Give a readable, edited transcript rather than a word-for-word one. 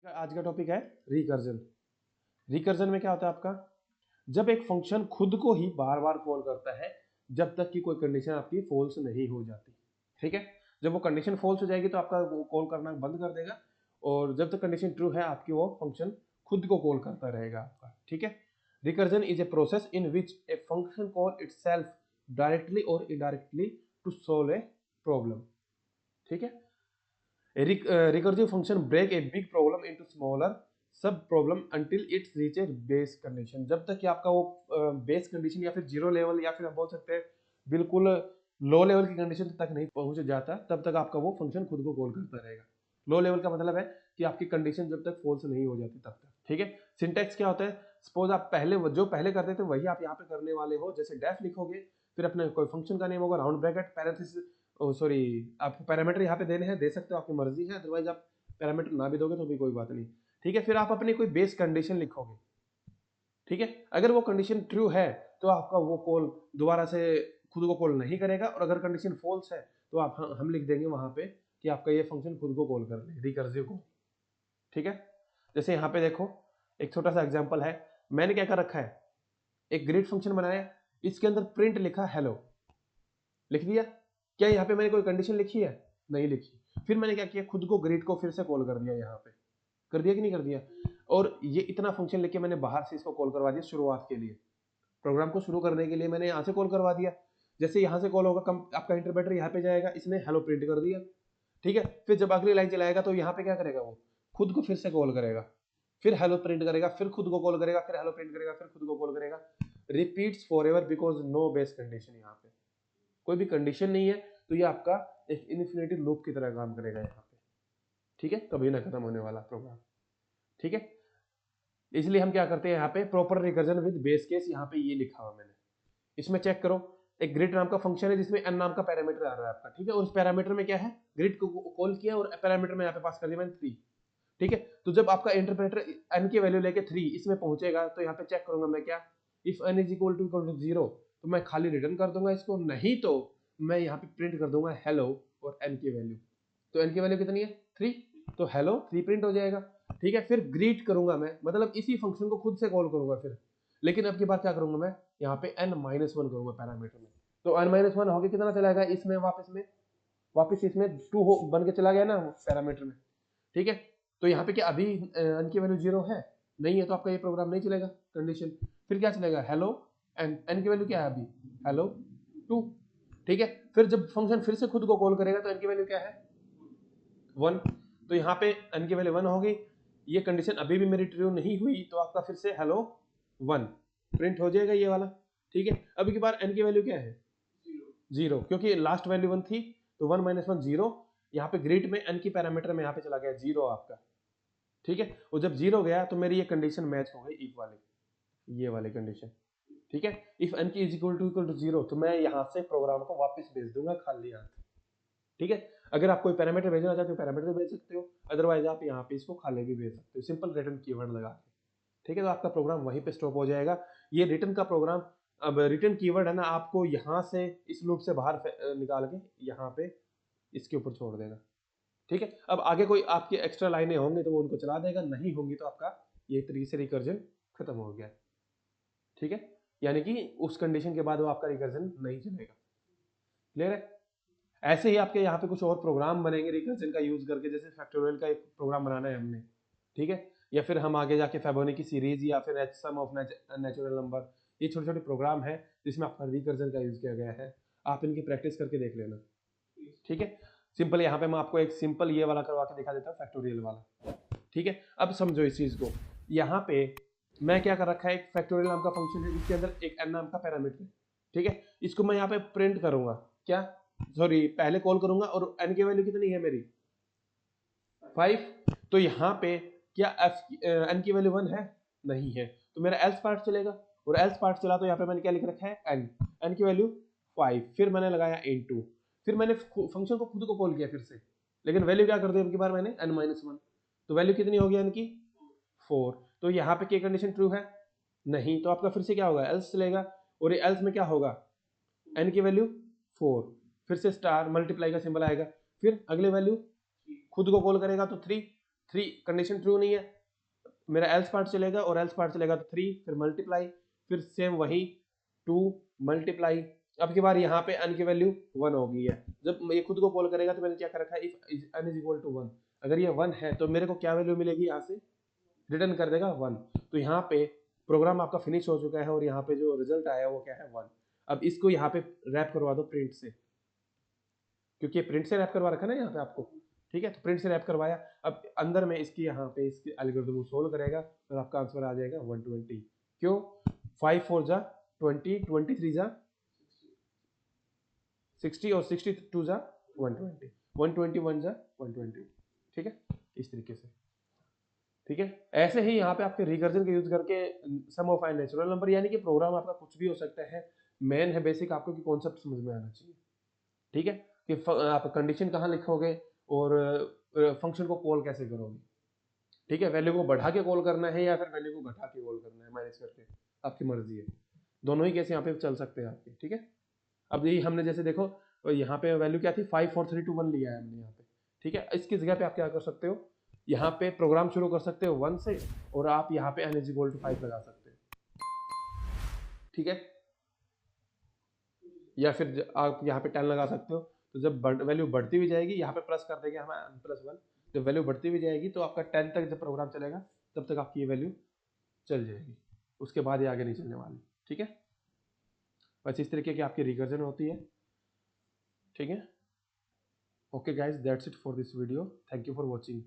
आज का टॉपिक है रिकर्जन। रिकर्जन में क्या होता है आपका, जब एक फंक्शन खुद को ही बार बार कॉल करता है जब तक कि कोई कंडीशन आपकी फॉल्स नहीं हो जाती। ठीक है, जब वो कंडीशन फॉल्स हो जाएगी तो आपका वो कॉल करना बंद कर देगा, और जब तक कंडीशन ट्रू है आपकी वो फंक्शन खुद को कॉल करता रहेगा आपका। ठीक है, recursion is a process in which a function call itself directly और indirectly to solve a problem. ठीक है, recursive function break a big problem into smaller सब problem until it reaches base condition। जब तक कि आपका वो बेस कंडीशन या फिर जीरो लेवल या फिर हम बोल सकते हैं बिल्कुल लो लेवल की कंडीशन तक नहीं पहुंच जाता, तब तक आपका वो फंक्शन खुद को कॉल करता रहेगा। लो लेवल का मतलब है कि आपकी कंडीशन जब तक फॉल्स नहीं हो जाती तब तक। ठीक है, सिंटैक्स क्या होता है, सपोज आप जो पहले करते थे वही आप यहाँ पे करने वाले हो। जैसे डेफ लिखोगे, फिर अपने कोई फंक्शन का नेम होगा, राउंड ब्रैकेट, पैरेंथेसिस, सॉरी आपको पैरामीटर यहाँ पे देने हैं, दे सकते हो, आपकी मर्जी है, अदरवाइज आप पैरामीटर ना भी दोगे तो भी कोई बात नहीं। ठीक है, फिर आप अपनी कोई बेस कंडीशन लिखोगे। ठीक है, अगर वो कंडीशन ट्रू है तो आपका वो कॉल दोबारा से खुद को कॉल नहीं करेगा, और अगर कंडीशन फॉल्स है तो आप हम लिख देंगे वहां पे कि आपका ये फंक्शन खुद को कॉल कर ले, रिकर्सिव को। ठीक है, जैसे यहाँ पे देखो एक छोटा सा एग्जांपल है। मैंने क्या कर रखा है, एक ग्रीट फंक्शन बनाया, इसके अंदर प्रिंट लिखा हेलो, लिख दिया। क्या यहाँ पे मैंने कोई कंडीशन लिखी है? नहीं लिखी। फिर मैंने क्या किया, खुद को ग्रीट को फिर से कॉल कर दिया, यहाँ पे कर दिया कि नहीं कर दिया। और ये इतना फंक्शन लिख के मैंने बाहर से इसको कॉल करवा दिया शुरुआत के लिए, प्रोग्राम को शुरू करने के लिए मैंने यहाँ से कॉल करवा दिया। जैसे यहाँ से कॉल होगा आपका इंटरप्रेटर यहाँ पे जाएगा, इसने हेलो प्रिंट कर दिया। ठीक है, फिर जब अगली लाइन चलाएगा तो यहाँ पे क्या करेगा, वो खुद को फिर से कॉल करेगा, फिर हेलो प्रिंट करेगा, फिर खुद को कॉल करेगा, फिर हेलो प्रिंट करेगा, फिर खुद को कॉल करेगा। Repeats forever because no base condition. यहाँ पे कोई भी कंडीशन नहीं है, तो ये आपका एक इन्फिनिटी लूप की तरह काम करेगा यहाँ पे। ठीक है, कभी ना खत्म होने वाला प्रोग्राम। ठीक है, इसलिए हम क्या करते हैं यहाँ पे proper recursion with base case, यहाँ पे ये लिखा हुआ मैंने। इसमें चेक करो, एक ग्रिड नाम का फंक्शन है जिसमें n नाम का पैरामीटर आ रहा है आपका। ठीक है, और उस पैरामीटर में क्या है, ग्रिड को कॉल किया और पैरामीटर में यहाँ पे पास कर दिया मैंने 3। ठीक है, तो जब आपका इंटरप्रेटर n की वैल्यू लेके 3 इसमें पहुंचेगा तो यहाँ पे चेक करूंगा मैं क्या, if n is equal to 0 तो मैं खाली रिटर्न कर दूंगा इसको, नहीं तो मैं यहाँ पे प्रिंट कर दूंगा हेलो और n की वैल्यू। तो n की वैल्यू कितनी है, 3, तो हेलो 3 प्रिंट हो जाएगा। ठीक है, फिर ग्रीट करूंगा मैं, मतलब इसी फंक्शन को खुद से कॉल करूंगा फिर, लेकिन अब की बार क्या करूंगा मैं, यहाँ पे n-1 करूंगा पैरामीटर में। तो n-1 होके कितना चला गया इसमें, वापस इसमें 2 बन के चला गया ना पैरामीटर में। ठीक है, तो यहाँ पे क्या अभी n की वैल्यू 0 है नहीं है, तो आपका ये प्रोग्राम नहीं चलेगा कंडीशन। फिर क्या चलेगा, हेलो n की वैल्यू क्या है अभी, हेलो 2। ठीक है, फिर जब फंक्शन फिर से खुद को कॉल करेगा तो n की वैल्यू क्या है, 1। तो यहाँ पे n की वैल्यू 1 होगी, ये कंडीशन अभी भी मेरी ट्रू नहीं हुई, तो आपका फिर से हेलो 1 प्रिंट हो जाएगा ये वाला। ठीक है, अभी की बार n की वैल्यू क्या है, 0, क्योंकि लास्ट वैल्यू 1 थी, तो 1 - 1 0। यहाँ पे ग्रिड में n की पैरामीटर में यहाँ पे चला गया 0 आपका। ठीक है, और जब 0 गया तो मेरी ये कंडीशन मैच हो गई इफ वाली, ये वाली कंडीशन। ठीक है, इफ n की इक्वल टू 0 तो मैं यहाँ से प्रोग्राम को वापस भेज दूंगा खाली हाथ। ठीक है, अगर आप कोई पैरामीटर भेजना चाहते हो पैरामीटर भेज सकते हो, अदरवाइज आप यहाँ पे इसको खाली भी भेज सकते हो, सिंपल रिटर्न कीवर्ड लगा के। ठीक है, तो आपका प्रोग्राम वहीं पे स्टॉप हो जाएगा। ये रिटर्न का प्रोग्राम, अब रिटर्न कीवर्ड है ना, आपको यहाँ से इस लूप से बाहर निकाल के यहाँ पे इसके ऊपर छोड़ देगा। ठीक है, अब आगे कोई आपकी एक्स्ट्रा लाइनें होंगी तो वो उनको चला देगा, नहीं होंगी तो आपका ये तरीके रिकर्जन खत्म हो गया। ठीक है, यानी कि उस कंडीशन के बाद वो आपका रिकर्जन नहीं चलेगा। क्लियर है? ऐसे ही आपके यहाँ पे कुछ और प्रोग्राम बनेंगे रिकर्जन का यूज करके, जैसे फैक्टोरियल का एक प्रोग्राम बनाना है हमने। ठीक है, या फिर हम आगे जाके फेबोनी की सीरीज या फिर सम ऑफ नेचुरल नंबर, ये छोटे छोटे प्रोग्राम है जिसमें आपका रिकर्जन का यूज किया गया है। आप इनकी प्रैक्टिस करके देख लेना। ठीक है, सिंपल यहाँ पे मैं आपको एक सिंपल ये वाला करवा के दिखा देता हूँ, फैक्टोरियल वाला। ठीक है, अब समझो इस चीज को। यहाँ पे मैं क्या कर रखा है, एक फैक्टोरियल नाम का फंक्शन है जिसके अंदर एक n नाम का पैरामीटर है। ठीक है, इसको मैं यहाँ पे प्रिंट करूंगा, क्या, सॉरी पहले कॉल करूंगा, और n की वैल्यू कितनी है मेरी, 5। तो यहाँ पे क्या n की वैल्यू 1 है, नहीं है, तो मेरा एल्स पार्ट चलेगा, और एल्स पार्ट चला तो यहाँ पे मैंने क्या लिख रखा है, n की वैल्यू 5, फिर मैंने लगाया इनटू, फिर मैंने फंक्शन को खुद को कॉल किया फिर से, लेकिन वैल्यू क्या कर दी अब की बार मैंने, n-1, तो वैल्यू कितनी होगी n की, 4। तो यहाँ पे क्या कंडीशन ट्रू है, नहीं, तो आपका फिर से क्या होगा, एल्स चलेगा, और ये एल्स में क्या होगा, n की वैल्यू 4, फिर से स्टार मल्टीप्लाई का सिंबल आएगा, फिर अगले वैल्यू खुद को कॉल करेगा तो 3, 3 कंडीशन ट्रू नहीं है, मेरा एल्स पार्ट चलेगा और एल्स पार्ट चलेगा तो 3, फिर मल्टीप्लाई, फिर सेम वही 2 मल्टीप्लाई। अब की बार यहाँ पे n की वैल्यू 1 हो गई है। जब ये खुद को कॉल करेगा तो मैंने क्या कर रखा है, if n is equal to 1, अगर ये 1 है तो मेरे को क्या वैल्यू मिलेगी, यहाँ से रिटर्न कर देगा 1। तो यहाँ पे प्रोग्राम आपका फिनिश हो चुका है और यहाँ पे जो रिजल्ट आया वो क्या है 1। अब इसको यहाँ पे रैप करवा दो प्रिंट से, क्योंकि प्रिंट से रैप करवा रखा ना यहाँ पे आपको, ठीक है। तो प्रिंट से रैप करवाया, अब अंदर में इसकी यहाँ पे इसकी एल्गोरिथम सोल्व करेगा और आपका आंसर आ जाएगा 120। क्यों, 5 4 जा 20, 23 जा 60 और 62 जा 120, 121 जा 120, ठीक है, इस तरीके से, ठीक है। ऐसे ही यहाँ पे आपके रिकर्जन का यूज करके सम ऑफ एन नेचुरल नंबर, यानी कि प्रोग्राम आपका कुछ भी हो सकता है, मेन है बेसिक आपको कि कॉन्सेप्ट समझ में आना चाहिए, ठीक है, कि आप कंडीशन कहाँ लिखोगे और फंक्शन को कॉल कैसे करोगे, ठीक है। वैल्यू को बढ़ा के कॉल करना है या फिर वैल्यू को घटा के कॉल करना है, माइनस करके, आपकी मर्जी है, दोनों ही केस यहाँ पे चल सकते हैं आपके, ठीक है। अब यही हमने जैसे देखो यहाँ पे वैल्यू क्या थी, 5 4 3 2 1 लिया है हमने यहाँ पे, ठीक है। इसकी जगह पे आप क्या कर सकते हो, यहाँ पे प्रोग्राम शुरू कर सकते हो 1 से और आप यहाँ पे n इज इक्वल टू 5 लगा सकते हो, ठीक है। या फिर आप यहाँ पे 10 लगा सकते हो, तो जब वैल्यू बढ़ती भी जाएगी यहाँ पे प्लस कर देंगे हम n+1, जब वैल्यू बढ़ती भी जाएगी तो आपका 10 तक जब प्रोग्राम चलेगा तब तक आपकी ये वैल्यू चल जाएगी, उसके बाद ये आगे नहीं चलने वाली, ठीक है। बस इस तरीके की आपकी रिकर्जन होती है, ठीक है। Okay guys, that's it for this video, thank you for watching.